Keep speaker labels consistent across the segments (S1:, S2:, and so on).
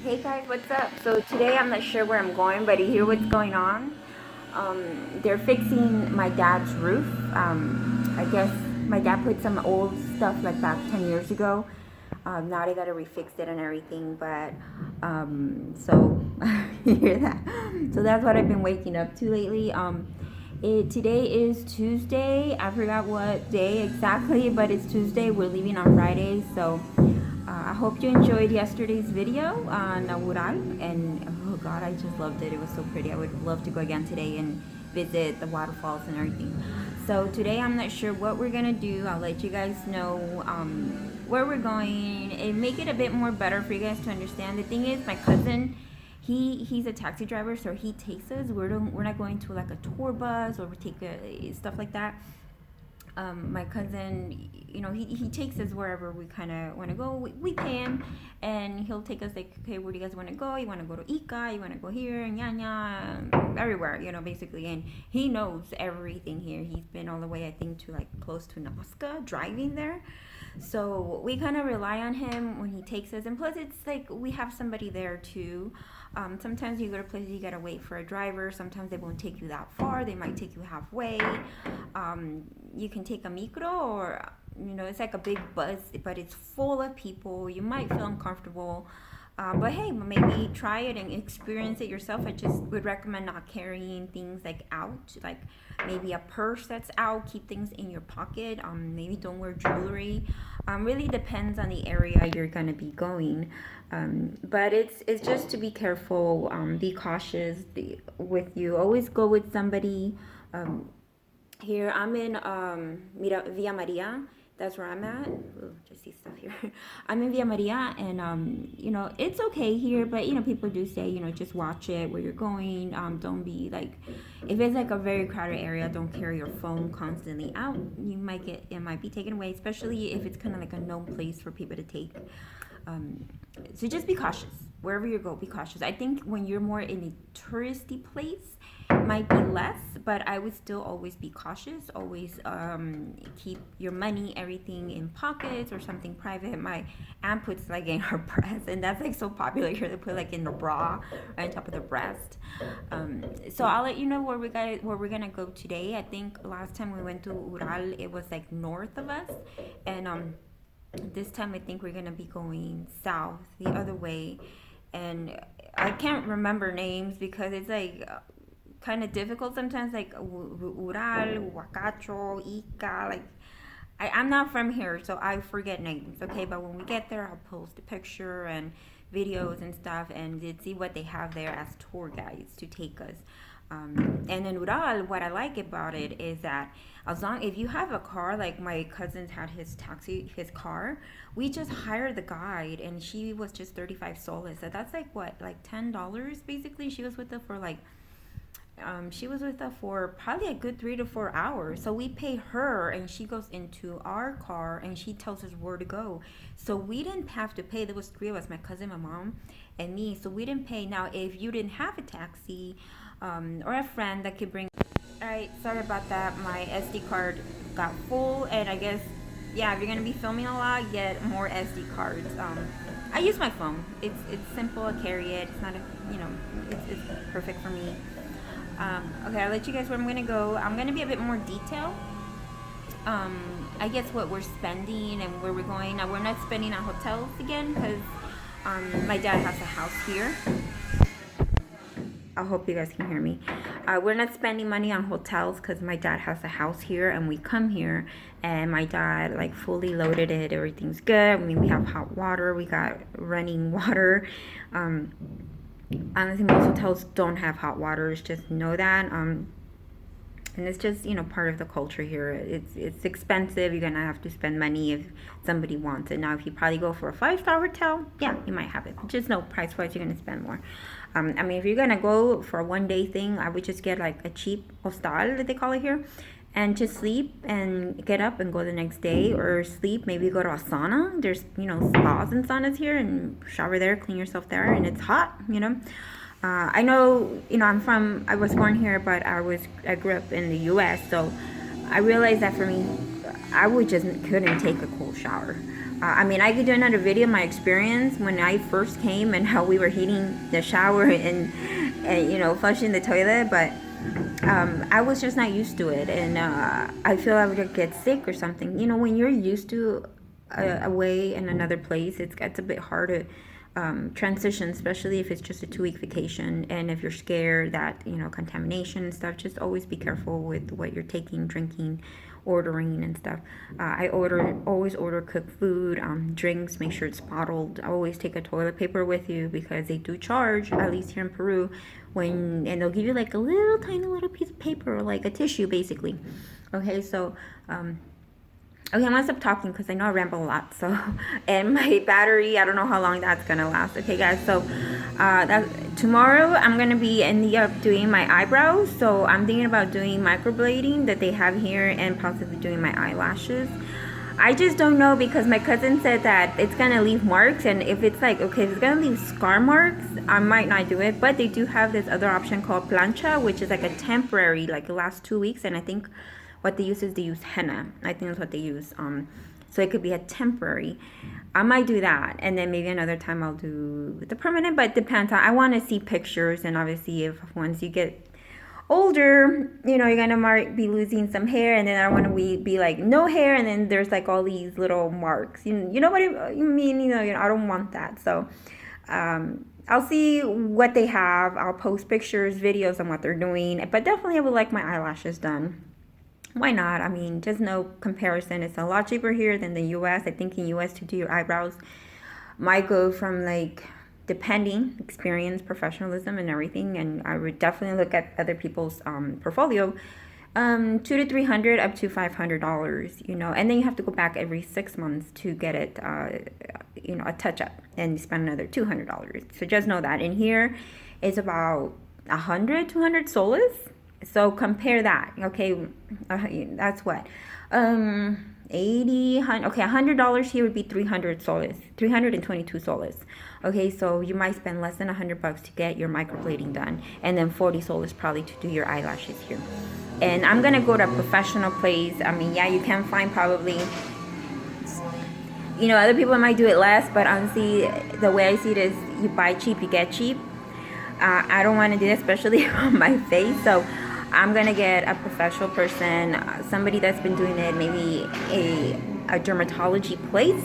S1: Hey guys, what's up? So today I'm not sure where I'm going, but you hear what's going on? They're fixing my dad's roof. I guess my dad put some old stuff like back 10 years ago. Now they gotta refix it and everything, but so you hear that? So that's what I've been waking up to lately. Today is Tuesday. I forgot what day exactly, but it's Tuesday. We're leaving on Friday, so I hope you enjoyed yesterday's video on Ural, and oh god, I just loved it. It was so pretty. I would love to go again today and visit the waterfalls and everything. So today I'm not sure what we're gonna do. I'll let you guys know where we're going and make it a bit more better for you guys to understand. The thing is, my cousin, he's a taxi driver, so he takes us. We're not going to like a tour bus or we take stuff like that. My cousin, he takes us wherever we kind of want to go. We pay him, and he'll take us like, okay, where do you guys want to go? You want to go to Ica? You want to go here? Nyanya, everywhere, basically. And he knows everything here. He's been all the way, I think, to like close to Nazca, driving there. So we kind of rely on him when he takes us. And plus, it's like we have somebody there too. Sometimes you go to places you gotta wait for a driver. Sometimes they won't take you that far. They might take you halfway. You can take a micro, or it's like a big bus, but it's full of people. You might feel uncomfortable. But hey, maybe try it and experience it yourself. I just would recommend not carrying things like out, like maybe a purse that's out. Keep things in your pocket. Maybe don't wear jewelry. Really depends on the area you're gonna be going. But it's just to be careful. Be cautious. With you. Always go with somebody. Here I'm in Villa Maria. That's where I'm at. Ooh, just see stuff here. I'm in Villa Maria, and it's okay here, but people do say just watch it where you're going. Don't be like, if it's like a very crowded area, don't carry your phone constantly out. It might be taken away, especially if it's kind of like a known place for people to take. So just be cautious wherever you go. Be cautious. I think when you're more in a touristy place, it might be less, but I would still always be cautious. Always keep your money, everything in pockets or something private. My aunt puts like in her breast, and that's like so popular here. They put like in the bra, right on top of the breast. So I'll let you know where we're gonna go today. I think last time we went to Ural, it was like north of us, and this time I think we're gonna be going south, the other way, and I can't remember names because it's like kind of difficult sometimes, like Ural, Huacacho, Ica, like I'm not from here, so I forget names, okay? But when we get there, I'll post a picture and videos and stuff, and see what they have there as tour guides to take us. And in Ural, what I like about it is that if you have a car, like my cousin's had his car, we just hired the guide, and she was just 35 soles. So that's like what, like $10 basically. She was with us for probably a good 3 to 4 hours. So we pay her, and she goes into our car, and she tells us where to go. So we didn't have to pay. There was three of us, my cousin, my mom, and me. So we didn't pay. Now, if you didn't have a taxi, or a friend that could bring. All right, sorry about that. My SD card got full, and I guess, yeah, if you're gonna be filming a lot, get more SD cards. I use my phone. It's simple. I carry it. It's not it's perfect for me. Okay, I'll let you guys where I'm gonna go. I'm gonna be a bit more detailed. I guess what we're spending and where we're going. Now, we're not spending on hotels again because my dad has a house here. I hope you guys can hear me. We're not spending money on hotels because my dad has a house here, and we come here, and my dad like fully loaded it. Everything's good. I mean, we have hot water. We got running water. Honestly, most hotels don't have hot water. Just know that. And it's just part of the culture here. It's expensive. You're gonna have to spend money if somebody wants it. Now, if you probably go for a 5-star hotel, yeah, you might have it. Just know price wise, you're gonna spend more. I mean, if you're gonna go for a 1 day thing, I would just get like a cheap hostal that they call it here, and just sleep and get up and go the next day, or sleep, maybe go to a sauna. There's spas and saunas here, and shower there, clean yourself there, and it's hot. I know, I was born here, but I grew up in the U.S., so I realized that for me, I couldn't take a cold shower. I mean, I could do another video of my experience when I first came and how we were heating the shower and you know, flushing the toilet, but I was just not used to it, and I feel I would get sick or something. You know, when you're used to a way in another place, it's a bit hard to transition, especially if it's just a 2-week vacation, and if you're scared that, you know, contamination and stuff. Just always be careful with what you're taking, drinking, ordering and stuff. I always order cooked food, drinks, make sure it's bottled. I always take a toilet paper with you because they do charge, at least here in Peru, and they'll give you like a little tiny little piece of paper, like a tissue basically. Okay, so okay, I'm gonna stop talking because I know I ramble a lot. So, and my battery, I don't know how long that's gonna last. Okay, guys. So, tomorrow I'm gonna be ending up doing my eyebrows. So I'm thinking about doing microblading that they have here, and possibly doing my eyelashes. I just don't know because my cousin said that it's gonna leave marks, and if it's like, okay, if it's gonna leave scar marks, I might not do it. But they do have this other option called plancha, which is like a temporary, like it lasts 2 weeks, and I think what they use is they use henna. I think that's what they use. So it could be a temporary. I might do that, and then maybe another time I'll do the permanent. But it depends. I want to see pictures, and obviously, if once you get older, you know, you're gonna might be losing some hair, and then I want to be like no hair, and then there's like all these little marks. You know what I mean? You know, I don't want that. So. I'll see what they have. I'll post pictures, videos on what they're doing. But definitely I would like my eyelashes done. Why not? I mean, just no comparison. It's a lot cheaper here than the US. I think in US to do your eyebrows might go from, like, depending experience, professionalism and everything, and I would definitely look at other people's portfolio, $200 to $300 up to $500, you know, and then you have to go back every 6 months to get it, you know, a touch up, and you spend another $200. So just know that. And here is about 200 soles. So compare that. Okay, that's what 80, 100, okay, $100 here would be 300 soles, 322 soles. Okay, so you might spend less than $100 to get your microblading done, and then 40 soles probably to do your eyelashes here. And I'm gonna go to a professional place. I mean, yeah, you can find probably, you know, other people might do it less, but honestly, the way I see it is you buy cheap, you get cheap. I don't want to do that, especially on my face. So I'm going to get a professional person, somebody that's been doing it, maybe a dermatology place,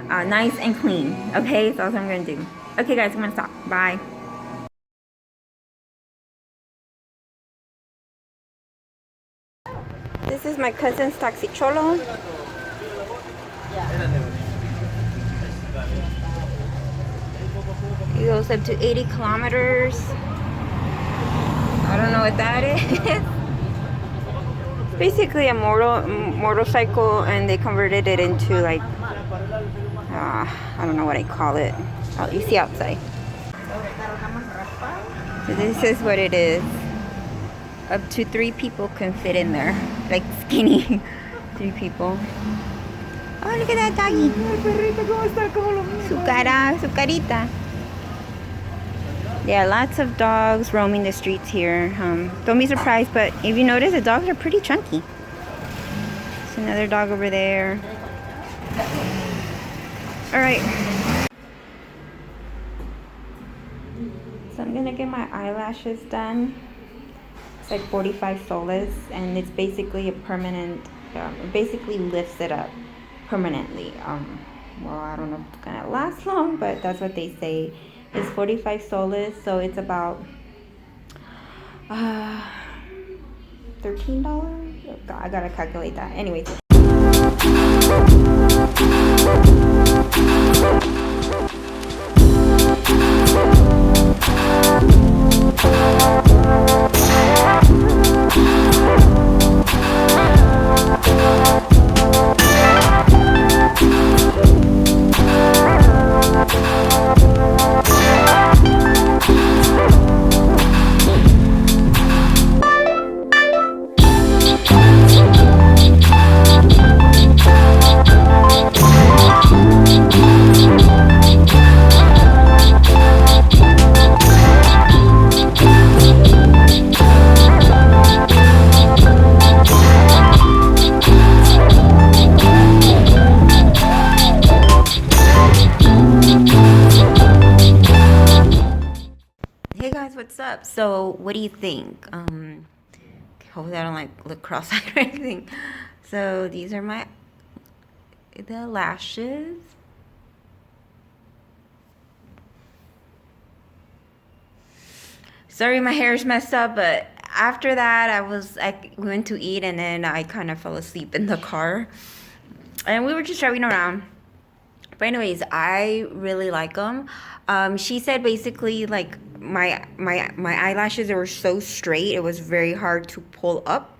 S1: nice and clean. Okay, so that's what I'm going to do. Okay, guys, I'm going to stop. Bye. This is my cousin's taxicholo. It goes up to 80 kilometers. I don't know what that is. It's basically a motorcycle, and they converted it into like, I don't know what I call it. Oh, you see outside. So this is what it is. Up to 3 people can fit in there. Like skinny 3 people. Oh, look at that doggy. Su carita. Yeah, lots of dogs roaming the streets here. Don't be surprised, but if you notice, the dogs are pretty chunky. There's another dog over there. Alright. So I'm gonna get my eyelashes done. It's like 45 soles, and it's basically a permanent, it basically lifts it up permanently. Well, I don't know if it's gonna last long, but that's what they say. It's 45 soles, so it's about $13. Oh, God, I gotta calculate that. Anyway. guys, what's up? So what do you think? Hopefully I don't like look cross-eyed or anything. So these are the lashes. Sorry my hair's messed up, but after that I went to eat and then I kind of fell asleep in the car. And we were just driving around. But anyways, I really like them. She said basically like my eyelashes were so straight, it was very hard to pull up.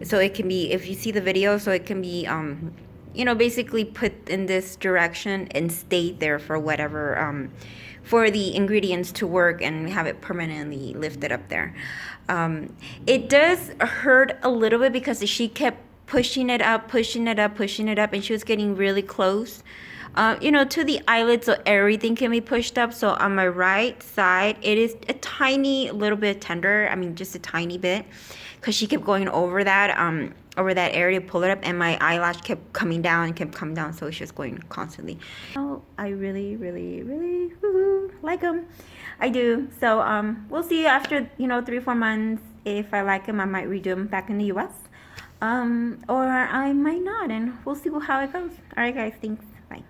S1: So it can be, if you see the video, so it can be basically put in this direction and stay there for whatever for the ingredients to work and have it permanently lifted up there. It does hurt a little bit because she kept pushing it up, pushing it up, pushing it up, and she was getting really close to the eyelid, so everything can be pushed up. So on my right side, it is a tiny little bit tender. I mean, just a tiny bit, because she kept going over that area to pull it up, and my eyelash kept coming down and kept coming down, so she was going constantly. Oh, I really, really, really like them. I do. So we'll see after 3-4 months. If I like them, I might redo them back in the US, or I might not, and we'll see how it goes. All right, guys. Thanks. Bye.